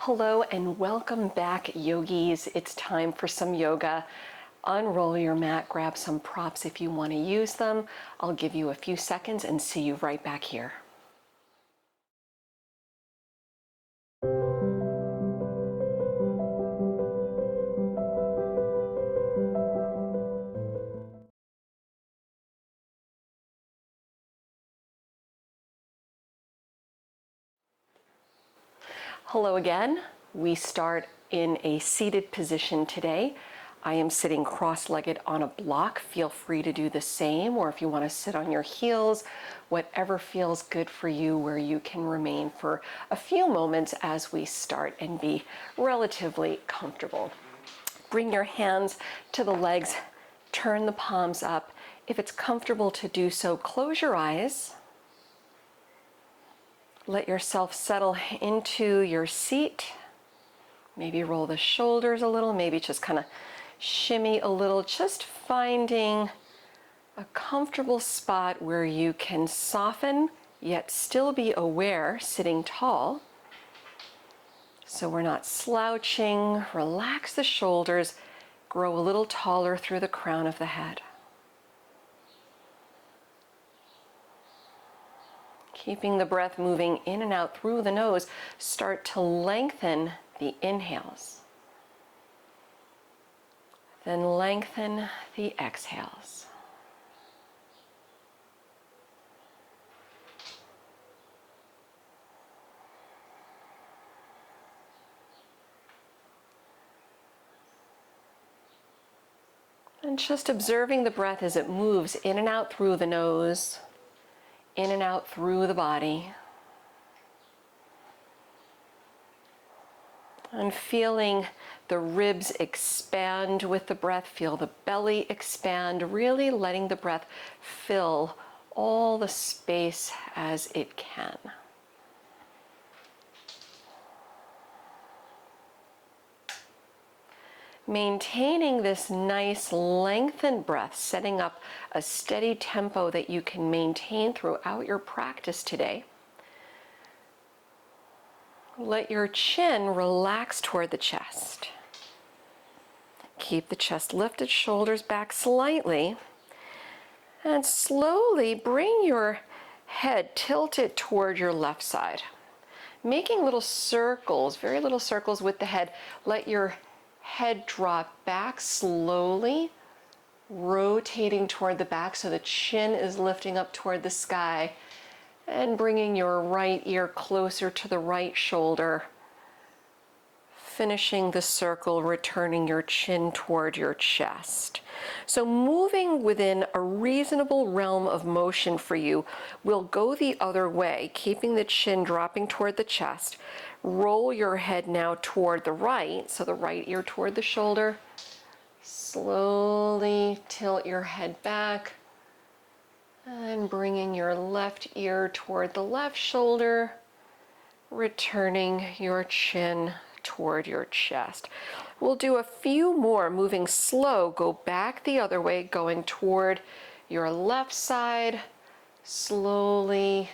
Hello and welcome back, yogis. It's time for some yoga. Unroll your mat, grab some props if you want to use them. I'll give you a few seconds and see you right back here. Hello again. We start in a seated position today. I am sitting cross-legged on a block. Feel free to do the same, or if you want to sit on your heels, whatever feels good for you, where you can remain for a few moments as we start and be relatively comfortable. Bring your hands to the legs, turn the palms up. If it's comfortable to do so, close your eyes. Let yourself settle into your seat. Maybe roll the shoulders a little, maybe just kind of shimmy a little, just finding a comfortable spot where you can soften yet still be aware, sitting tall. So we're not slouching. Relax the shoulders, grow a little taller through the crown of the head. Keeping the breath moving in and out through the nose, start to lengthen the inhales. Then lengthen the exhales. And just observing the breath as it moves in and out through the nose, in and out through the body. And feeling the ribs expand with the breath, feel the belly expand, really letting the breath fill all the space as it can. Maintaining this nice lengthened breath, setting up a steady tempo that you can maintain throughout your practice today. Let your chin relax toward the chest. Keep the chest lifted, shoulders back slightly, and slowly bring your head tilted toward your left side. Making little circles, very little circles with the head. Let your head drop back slowly, rotating toward the back so the chin is lifting up toward the sky, and bringing your right ear closer to the right shoulder. Finishing the circle, returning your chin toward your chest. So moving within a reasonable realm of motion for you, we'll go the other way, keeping the chin dropping toward the chest. Roll your head now toward the right, so the right ear toward the shoulder. Slowly tilt your head back. And bringing your left ear toward the left shoulder, returning your chin toward your chest. We'll do a few more, moving slow. Go back the other way, going toward your left side. Slowly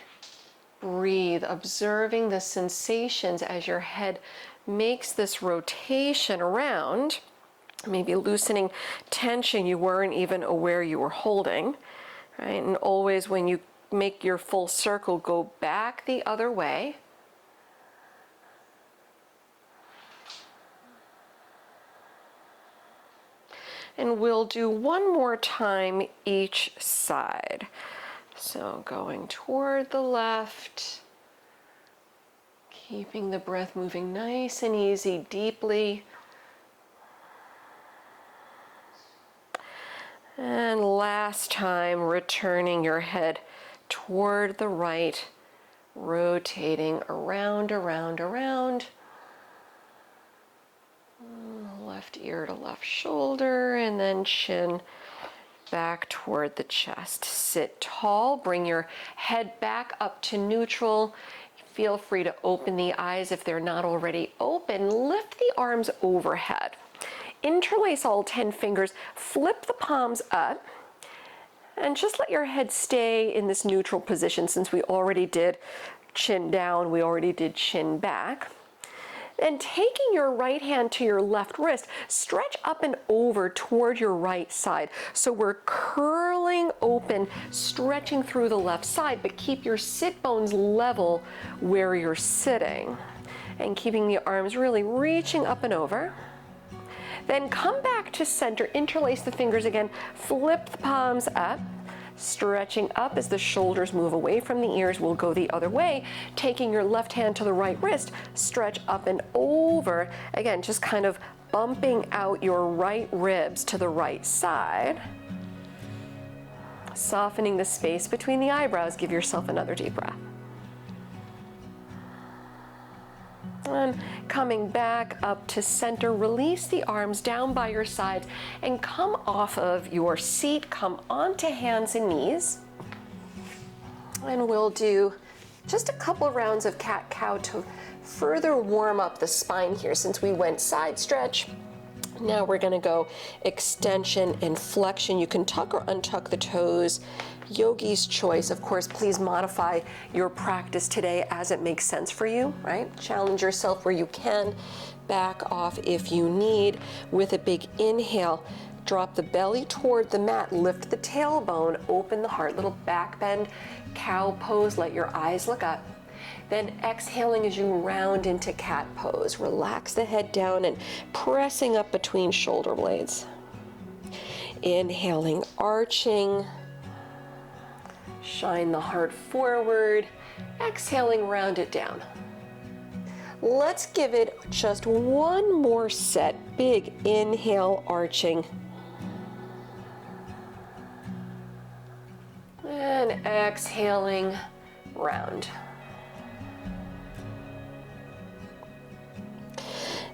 breathe, observing the sensations as your head makes this rotation around, maybe loosening tension you weren't even aware you were holding. Right? And always when you make your full circle, go back the other way. And we'll do one more time each side. So going toward the left, keeping the breath moving nice and easy, deeply. And last time, returning your head toward the right, rotating around, around, around. Left ear to left shoulder, and then chin back toward the chest. Sit tall, bring your head back up to neutral. Feel free to open the eyes if they're not already open. Lift the arms overhead. Interlace all 10 fingers, flip the palms up, and just let your head stay in this neutral position since we already did chin down, we already did chin back. And taking your right hand to your left wrist, stretch up and over toward your right side. So we're curling open, stretching through the left side, but keep your sit bones level where you're sitting. And keeping the arms really reaching up and over. Then come back to center, interlace the fingers again, flip the palms up. Stretching up as the shoulders move away from the ears, we'll go the other way. Taking your left hand to the right wrist, stretch up and over. Again, just kind of bumping out your right ribs to the right side. Softening the space between the eyebrows, give yourself another deep breath. And coming back up to center, release the arms down by your sides and come off of your seat, come onto hands and knees. And we'll do just a couple rounds of cat-cow to further warm up the spine here. Since we went side stretch, now we're gonna go extension and flexion. You can tuck or untuck the toes. Yogi's choice. Of course, please modify your practice today as it makes sense for you, right? Challenge yourself where you can. Back off if you need. With a big inhale, drop the belly toward the mat, lift the tailbone, open the heart, little back bend, cow pose, let your eyes look up. Then exhaling as you round into cat pose. Relax the head down and pressing up between shoulder blades. Inhaling, arching. Shine the heart forward, exhaling, round it down. Let's give it just one more set. Big inhale, arching. And exhaling, round.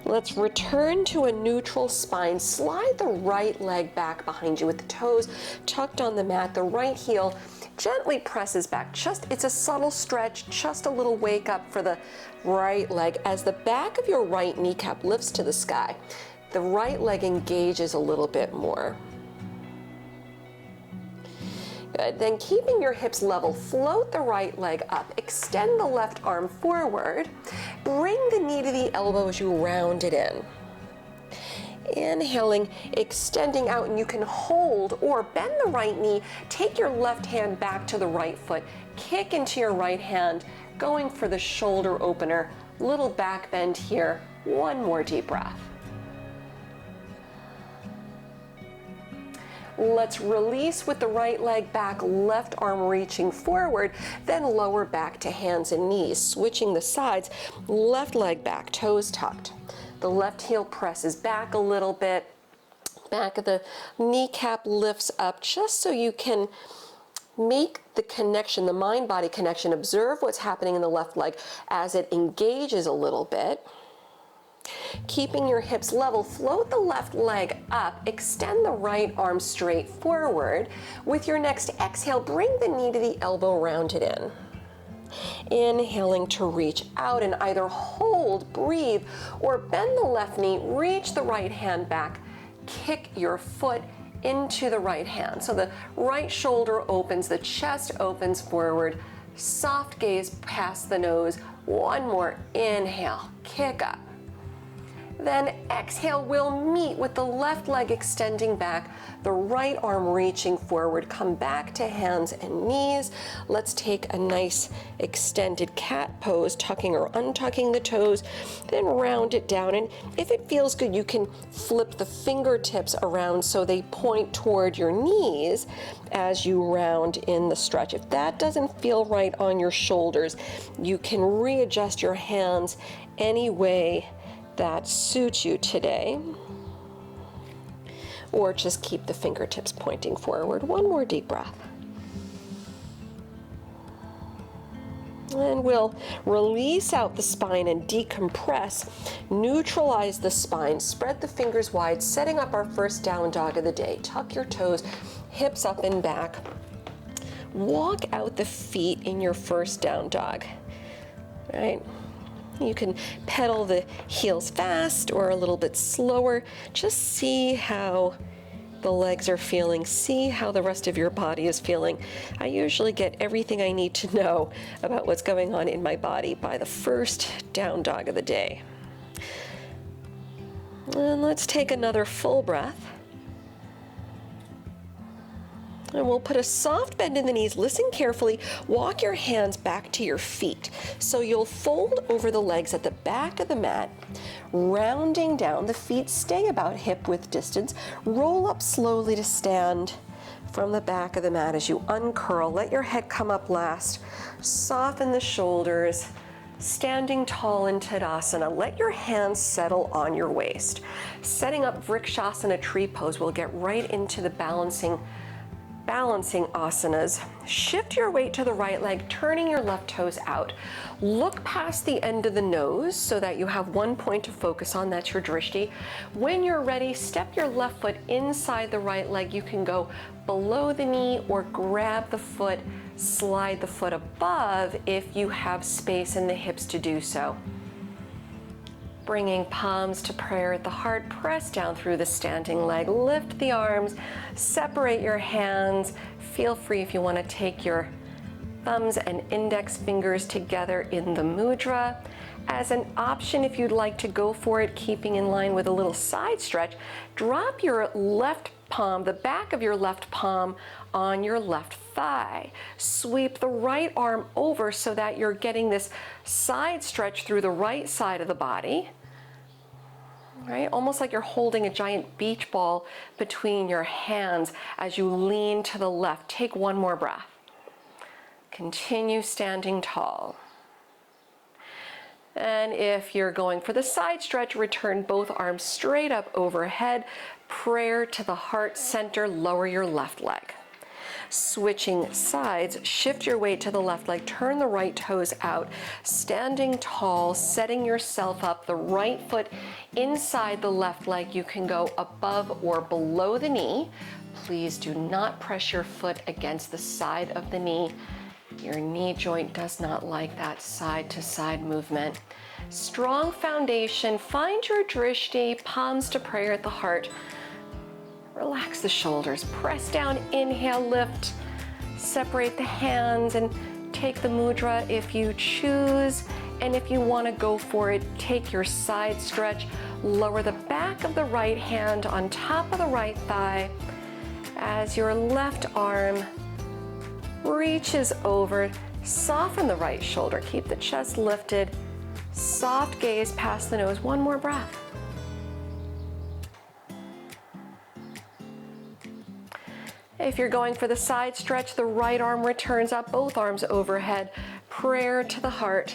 Let's return to a neutral spine. Slide the right leg back behind you with the toes tucked on the mat. The right heel gently presses back. It's a subtle stretch, just a little wake up for the right leg. As the back of your right kneecap lifts to the sky, the right leg engages a little bit more. Good. Then keeping your hips level, float the right leg up, extend the left arm forward, bring the knee to the elbow as you round it in. Inhaling, extending out, and you can hold or bend the right knee, take your left hand back to the right foot, kick into your right hand, going for the shoulder opener, little back bend here. One more deep breath. Let's release with the right leg back, left arm reaching forward, then lower back to hands and knees, switching the sides, left leg back, toes tucked. The left heel presses back a little bit, back of the kneecap lifts up just so you can make the connection, the mind-body connection. Observe what's happening in the left leg as it engages a little bit. Keeping your hips level, float the left leg up, extend the right arm straight forward. With your next exhale, bring the knee to the elbow, round it in. Inhaling to reach out and either hold, breathe, or bend the left knee, reach the right hand back, kick your foot into the right hand. So the right shoulder opens, the chest opens forward, soft gaze past the nose. One more inhale, kick up. Then exhale, we'll meet with the left leg extending back, the right arm reaching forward. Come back to hands and knees. Let's take a nice extended cat pose, tucking or untucking the toes, then round it down. And if it feels good, you can flip the fingertips around so they point toward your knees as you round in the stretch. If that doesn't feel right on your shoulders, you can readjust your hands any way that suits you today, or just keep the fingertips pointing forward. One more deep breath. And we'll release out the spine and decompress, neutralize the spine, spread the fingers wide, setting up our first down dog of the day. Tuck your toes, hips up and back. Walk out the feet in your first down dog, right? You can pedal the heels fast or a little bit slower. Just see how the legs are feeling. See how the rest of your body is feeling. I usually get everything I need to know about what's going on in my body by the first down dog of the day. And let's take another full breath. And we'll put a soft bend in the knees. Listen carefully. Walk your hands back to your feet. So you'll fold over the legs at the back of the mat, rounding down. The feet stay about hip width distance. Roll up slowly to stand from the back of the mat as you uncurl. Let your head come up last. Soften the shoulders. Standing tall in Tadasana, let your hands settle on your waist. Setting up Vrikshasana tree pose, we'll get right into the balancing asanas. Shift your weight to the right leg, turning your left toes out. Look past the end of the nose so that you have one point to focus on, that's your drishti. When you're ready, step your left foot inside the right leg. You can go below the knee or grab the foot, slide the foot above if you have space in the hips to do so. Bringing palms to prayer at the heart, press down through the standing leg, lift the arms, separate your hands. Feel free if you want to take your thumbs and index fingers together in the mudra. As an option, if you'd like to go for it, keeping in line with a little side stretch, drop your left palm, the back of your left palm on your left thigh. Sweep the right arm over so that you're getting this side stretch through the right side of the body. Right? Almost like you're holding a giant beach ball between your hands as you lean to the left. Take one more breath. Continue standing tall. And if you're going for the side stretch, return both arms straight up overhead. Prayer to the heart center, lower your left leg. Switching sides, shift your weight to the left leg, turn the right toes out, standing tall, setting yourself up, the right foot inside the left leg. You can go above or below the knee. Please do not press your foot against the side of the knee. Your knee joint does not like that side to side movement. Strong foundation, find your drishti, palms to prayer at the heart. Relax the shoulders, press down, inhale, lift, separate the hands and take the mudra if you choose. And if you want to go for it, take your side stretch, lower the back of the right hand on top of the right thigh as your left arm reaches over, soften the right shoulder, keep the chest lifted, soft gaze past the nose, one more breath. If you're going for the side stretch, the right arm returns up, both arms overhead, prayer to the heart.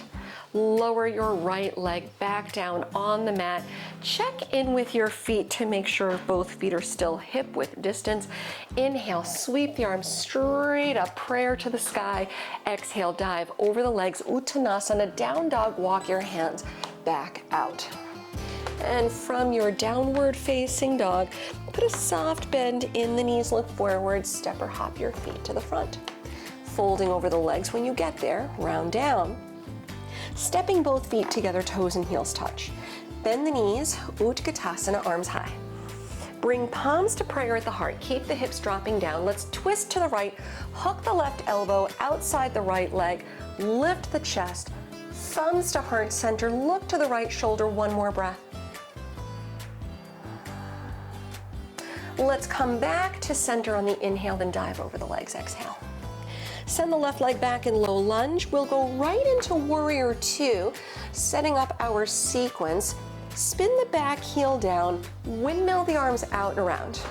Lower your right leg back down on the mat. Check in with your feet to make sure both feet are still hip width distance. Inhale, sweep the arms straight up, prayer to the sky. Exhale, dive over the legs, Uttanasana, down dog, walk your hands back out. And from your downward facing dog, put a soft bend in the knees, look forward, step or hop your feet to the front. Folding over the legs when you get there, round down. Stepping both feet together, toes and heels touch. Bend the knees, Utkatasana, arms high. Bring palms to prayer at the heart. Keep the hips dropping down. Let's twist to the right, hook the left elbow outside the right leg, lift the chest, thumbs to heart center, look to the right shoulder, one more breath. Let's come back to center on the inhale, then dive over the legs, exhale. Send the left leg back in low lunge. We'll go right into warrior two, setting up our sequence. Spin the back heel down, windmill the arms out and around.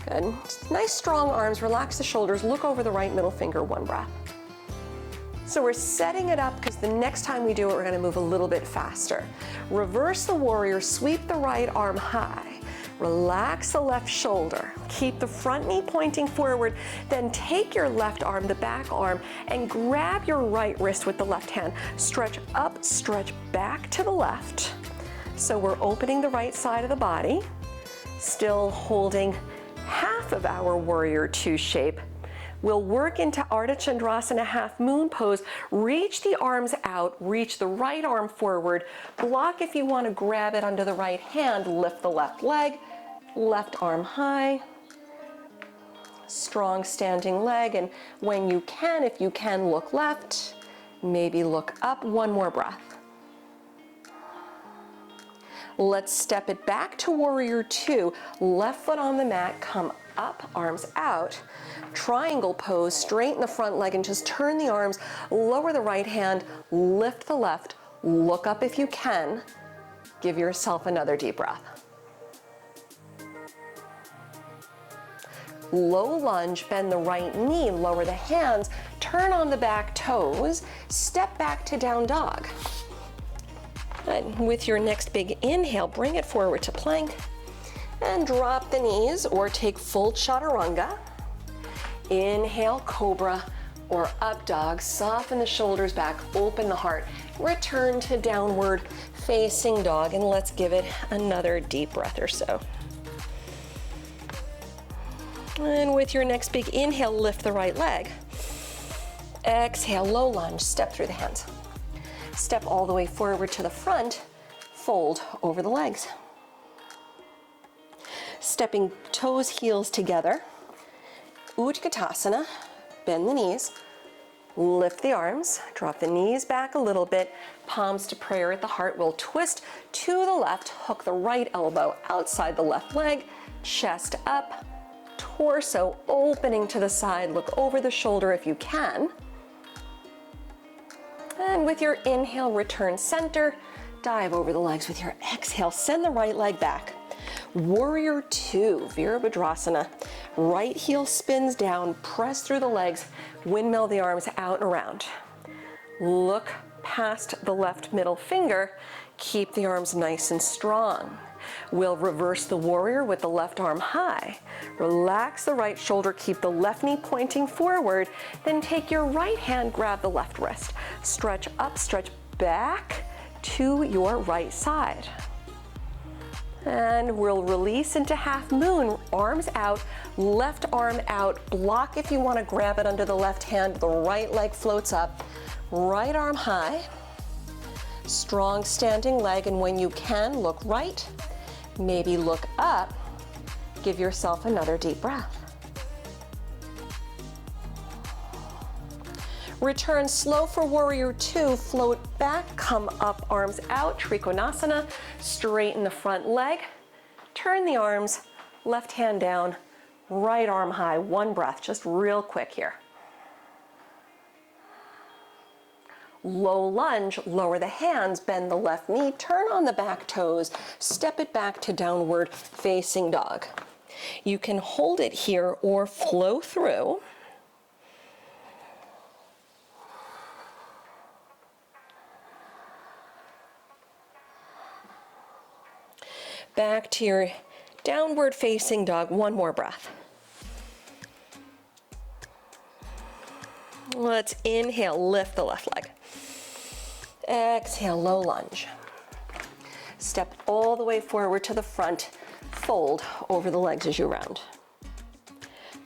Good. Nice strong arms, relax the shoulders, look over the right middle finger, one breath. So we're setting it up because the next time we do it, we're going to move a little bit faster. Reverse the warrior, sweep the right arm high. Relax the left shoulder. Keep the front knee pointing forward. Then take your left arm, the back arm, and grab your right wrist with the left hand. Stretch up, stretch back to the left. So we're opening the right side of the body, still holding half of our warrior two shape. We'll work into Ardha Chandrasana, half moon pose. Reach the arms out, reach the right arm forward. Block if you want to grab it under the right hand. Lift the left leg, left arm high. Strong standing leg. And when you can, if you can, look left. Maybe look up. One more breath. Let's step it back to warrior two. Left foot on the mat, come up, arms out. Triangle pose, straighten the front leg and just turn the arms, lower the right hand, lift the left, look up if you can. Give yourself another deep breath. Low lunge, bend the right knee, lower the hands, turn on the back toes, step back to down dog. And with your next big inhale, bring it forward to plank and drop the knees or take full chaturanga. Inhale, cobra or up dog, soften the shoulders back, open the heart, return to downward facing dog, and let's give it another deep breath or so. And with your next big inhale, lift the right leg. Exhale, low lunge, step through the hands. Step all the way forward to the front, fold over the legs. Stepping toes, heels together. Utkatasana, bend the knees, lift the arms, drop the knees back a little bit, palms to prayer at the heart. We'll twist to the left, hook the right elbow outside the left leg, chest up, torso opening to the side, look over the shoulder if you can. And with your inhale, return center, dive over the legs. With your exhale, send the right leg back. Warrior two, Veerabhadrasana. Right heel spins down, press through the legs, windmill the arms out and around. Look past the left middle finger, keep the arms nice and strong. We'll reverse the warrior with the left arm high. Relax the right shoulder, keep the left knee pointing forward, then take your right hand, grab the left wrist. Stretch up, stretch back to your right side. And we'll release into half moon, arms out, left arm out, block if you want to grab it under the left hand, the right leg floats up, right arm high, strong standing leg, and when you can, look right, maybe look up, give yourself another deep breath. Return slow for warrior two, float back, come up, arms out, Trikonasana, straighten the front leg, turn the arms, left hand down, right arm high, one breath, just real quick here. Low lunge, lower the hands, bend the left knee, turn on the back toes, step it back to downward facing dog. You can hold it here or flow through. Back to your downward facing dog, one more breath. Let's inhale, lift the left leg. Exhale, low lunge. Step all the way forward to the front, fold over the legs as you round.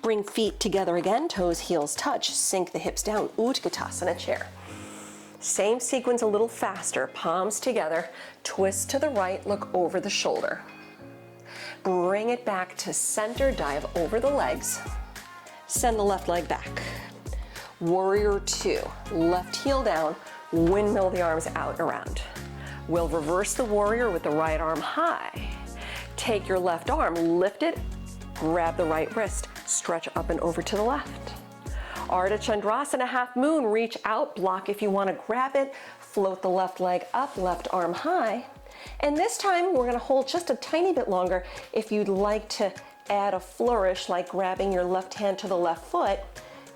Bring feet together again, toes, heels touch, sink the hips down, Utkatasana chair. Same sequence, a little faster, palms together, twist to the right, look over the shoulder. Bring it back to center, dive over the legs, send the left leg back. Warrior two, left heel down, windmill the arms out and around. We'll reverse the warrior with the right arm high. Take your left arm, lift it, grab the right wrist, stretch up and over to the left. Ardha Chandrasana, half moon, reach out, block if you want to grab it, float the left leg up, left arm high. And this time we're going to hold just a tiny bit longer. If you'd like to add a flourish, like grabbing your left hand to the left foot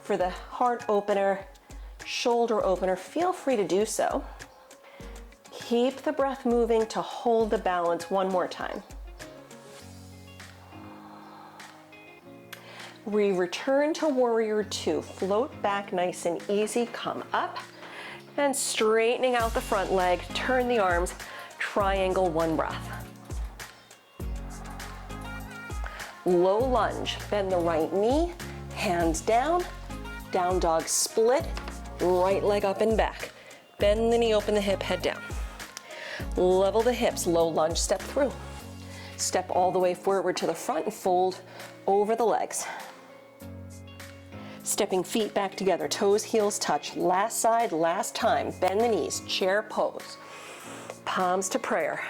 for the heart opener, shoulder opener, feel free to do so. Keep the breath moving to hold the balance one more time. We return to warrior two, float back nice and easy, come up, and straightening out the front leg, turn the arms, triangle, one breath. Low lunge, bend the right knee, hands down, down dog split, right leg up and back. Bend the knee, open the hip, head down. Level the hips, low lunge, step through. Step all the way forward to the front and fold over the legs. Stepping feet back together, toes, heels touch. Last side, last time. Bend the knees, chair pose. Palms to prayer.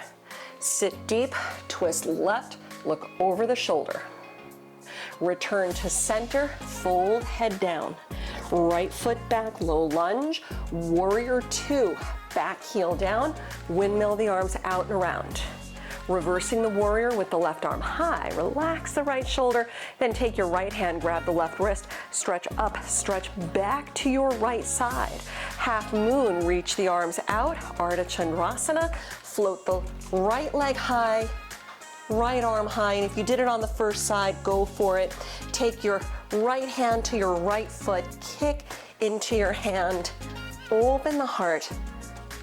Sit deep, twist left, look over the shoulder. Return to center, fold head down. Right foot back, low lunge. Warrior two, back heel down, windmill the arms out and around. Reversing the warrior with the left arm high. Relax the right shoulder, then take your right hand, grab the left wrist, stretch up, stretch back to your right side. Half moon, reach the arms out, Ardha Chandrasana, float the right leg high, right arm high, and if you did it on the first side, go for it. Take your right hand to your right foot, kick into your hand, open the heart,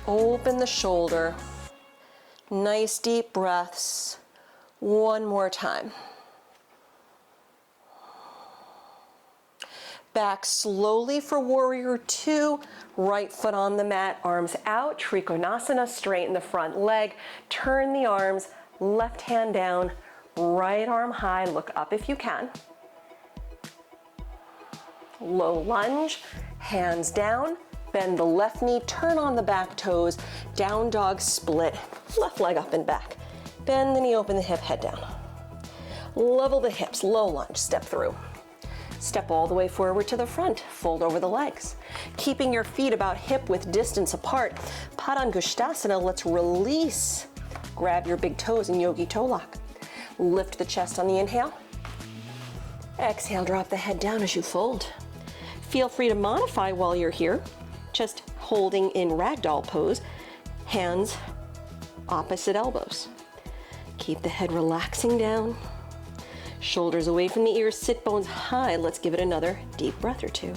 open the shoulder. Nice deep breaths. One more time. Back slowly for warrior two. Right foot on the mat, arms out. Trikonasana, straighten the front leg. Turn the arms, left hand down, right arm high. Look up if you can. Low lunge, hands down. Bend the left knee, turn on the back toes, down dog split, left leg up and back. Bend the knee, open the hip, head down. Level the hips, low lunge, step through. Step all the way forward to the front, fold over the legs. Keeping your feet about hip width distance apart. Padangusthasana, let's release. Grab your big toes in yogi toe lock. Lift the chest on the inhale. Exhale, drop the head down as you fold. Feel free to modify while you're here. Just holding in ragdoll pose, hands opposite elbows. Keep the head relaxing down, shoulders away from the ears, sit bones high. Let's give it another deep breath or two.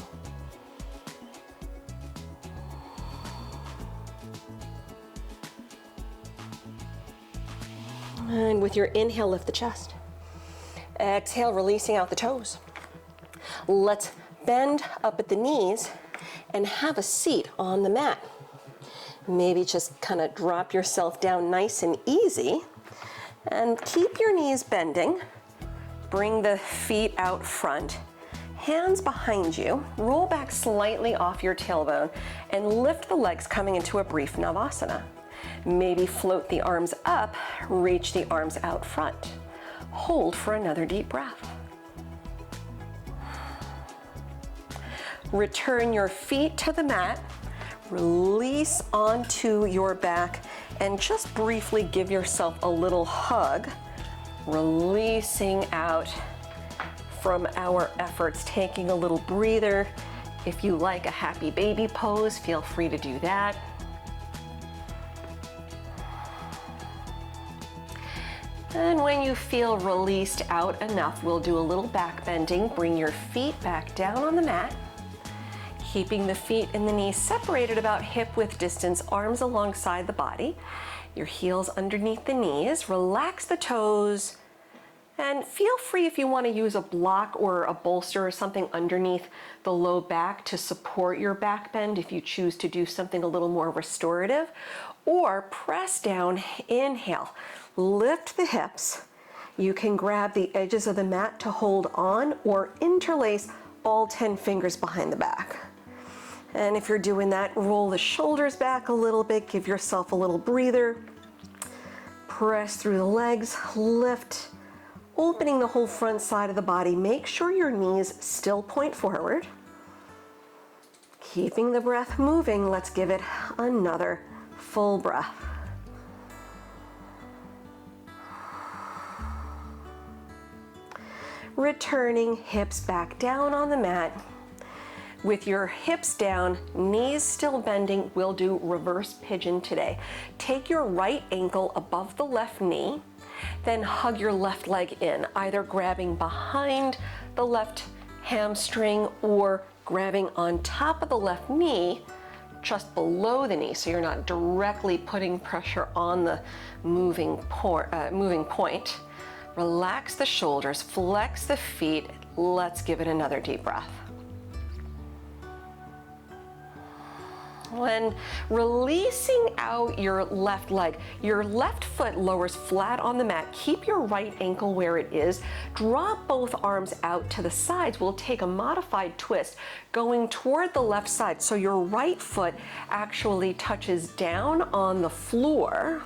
And with your inhale, lift the chest. Exhale, releasing out the toes. Let's bend up at the knees and have a seat on the mat. Maybe just kind of drop yourself down nice and easy and keep your knees bending. Bring the feet out front, hands behind you, roll back slightly off your tailbone and lift the legs coming into a brief Navasana. Maybe float the arms up, reach the arms out front. Hold for another deep breath. Return your feet to the mat, release onto your back, and just briefly give yourself a little hug, releasing out from our efforts, taking a little breather. If you like a happy baby pose, feel free to do that. And when you feel released out enough, we'll do a little back bending. Bring your feet back down on the mat. Keeping the feet and the knees separated about hip width distance, arms alongside the body. Your heels underneath the knees. Relax the toes. And feel free if you want to use a block or a bolster or something underneath the low back to support your back bend if you choose to do something a little more restorative. Or press down, inhale, lift the hips. You can grab the edges of the mat to hold on or interlace all 10 fingers behind the back. And if you're doing that, roll the shoulders back a little bit, give yourself a little breather. Press through the legs, lift, opening the whole front side of the body. Make sure your knees still point forward. Keeping the breath moving, let's give it another full breath. Returning hips back down on the mat. With your hips down, knees still bending, we'll do reverse pigeon today. Take your right ankle above the left knee, then hug your left leg in, either grabbing behind the left hamstring or grabbing on top of the left knee, just below the knee, so you're not directly putting pressure on the moving point. Relax the shoulders, flex the feet. Let's give it another deep breath. When releasing out your left leg, your left foot lowers flat on the mat. Keep your right ankle where it is. Drop both arms out to the sides. We'll take a modified twist going toward the left side. So your right foot actually touches down on the floor.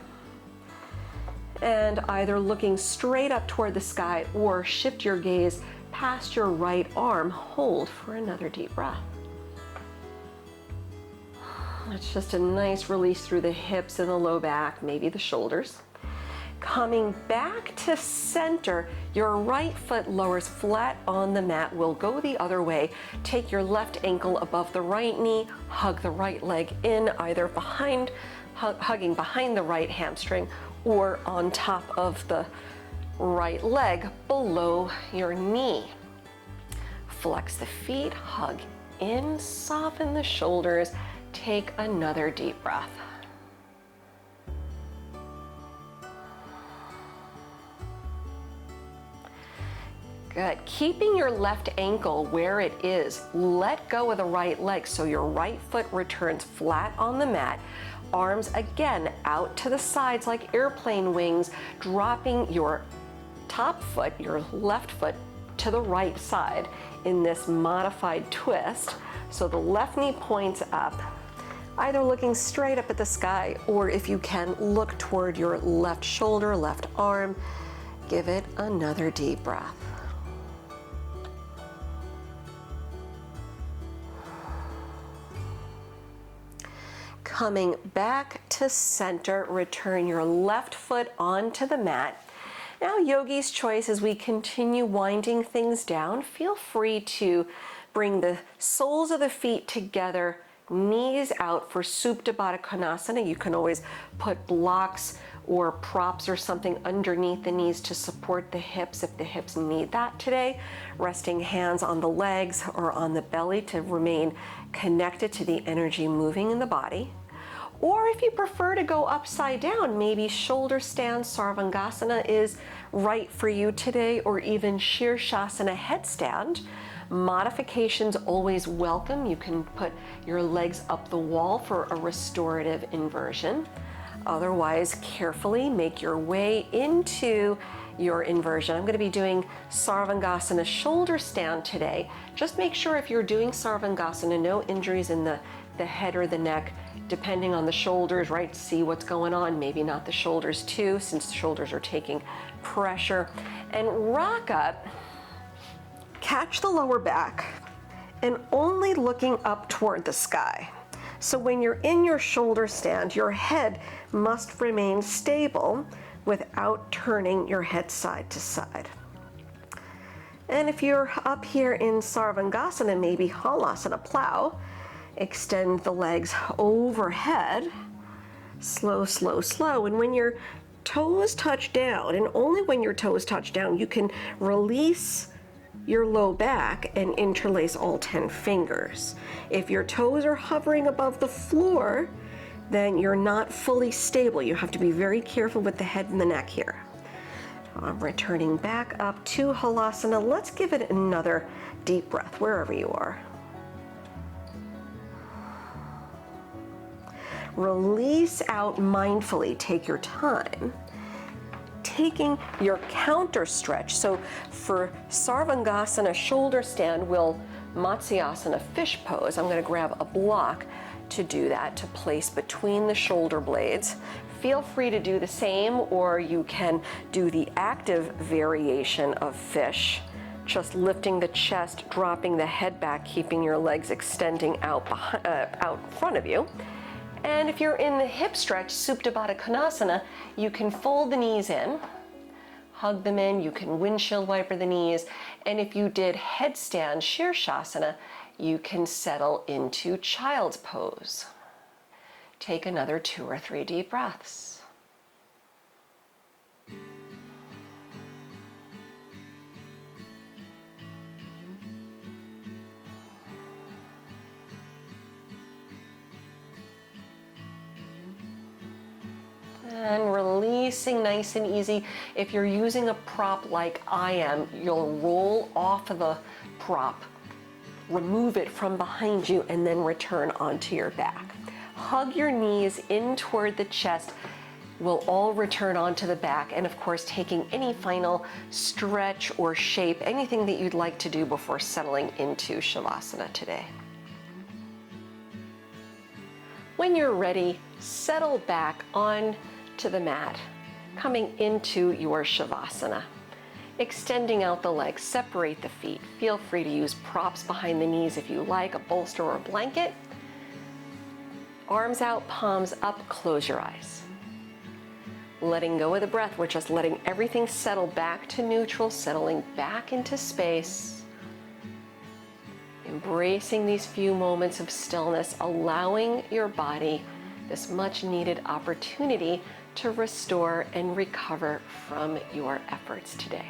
And either looking straight up toward the sky or shift your gaze past your right arm. Hold for another deep breath. It's just a nice release through the hips and the low back, maybe the shoulders. Coming back to center, your right foot lowers flat on the mat. We'll go the other way. Take your left ankle above the right knee, hug the right leg in, either behind, hugging behind the right hamstring or on top of the right leg below your knee. Flex the feet, hug in, soften the shoulders. Take another deep breath. Good. Keeping your left ankle where it is. Let go of the right leg so your right foot returns flat on the mat. Arms again out to the sides like airplane wings, dropping your top foot, your left foot, to the right side in this modified twist. So the left knee points up, either looking straight up at the sky, or if you can, look toward your left shoulder, left arm. Give it another deep breath. Coming back to center, return your left foot onto the mat. Now, yogi's choice as we continue winding things down. Feel free to bring the soles of the feet together, knees out for Supta Baddha Konasana. You can always put blocks or props or something underneath the knees to support the hips if the hips need that today. Resting hands on the legs or on the belly to remain connected to the energy moving in the body. Or if you prefer to go upside down, maybe shoulder stand, Sarvangasana is right for you today, or even Shirshasana headstand. Modifications always welcome. You can put your legs up the wall for a restorative inversion. Otherwise, carefully make your way into your inversion. I'm going to be doing Sarvangasana shoulder stand today. Just make sure if you're doing Sarvangasana, no injuries in the head or the neck, depending on the shoulders, right? See what's going on. Maybe not the shoulders too, since the shoulders are taking pressure. And rock up, catch the lower back, and only looking up toward the sky. So when you're in your shoulder stand, your head must remain stable without turning your head side to side. And if you're up here in Sarvangasana, maybe Halasana plow, extend the legs overhead, slow, slow, slow. And when your toes touch down, and only when your toes touch down, you can release your low back and interlace all 10 fingers. If your toes are hovering above the floor, then you're not fully stable. You have to be very careful with the head and the neck here. I'm returning back up to Halasana. Let's give it another deep breath wherever you are. Release out mindfully. Take your time. Taking your counter stretch. So for Sarvangasana shoulder stand, we'll Matsyasana fish pose. I'm going to grab a block to do that, to place between the shoulder blades. Feel free to do the same, or you can do the active variation of fish, just lifting the chest, dropping the head back, keeping your legs extending out front of you. And if you're in the hip stretch, Supta Baddha Konasana, you can fold the knees in, hug them in, you can windshield wiper the knees, and if you did headstand Shirshasana, you can settle into child's pose. Take another 2 or 3 deep breaths. And releasing nice and easy. If you're using a prop like I am, you'll roll off of the prop, remove it from behind you, and then return onto your back. Hug your knees in toward the chest. We'll all return onto the back, and of course taking any final stretch or shape, anything that you'd like to do before settling into Shavasana today. When you're ready, settle back on to the mat. coming into your Savasana. Extending out the legs, separate the feet. Feel free to use props behind the knees if you like, a bolster or a blanket. Arms out, palms up, close your eyes. Letting go of the breath, we're just letting everything settle back to neutral, settling back into space. Embracing these few moments of stillness, allowing your body this much needed opportunity to restore and recover from your efforts today.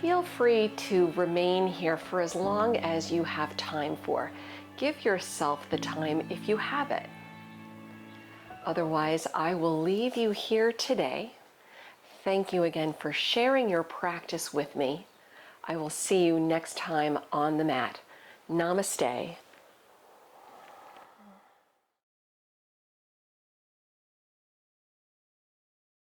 Feel free to remain here for as long as you have time for. Give yourself the time if you have it. Otherwise, I will leave you here today. Thank you again for sharing your practice with me. I will see you next time on the mat. Namaste.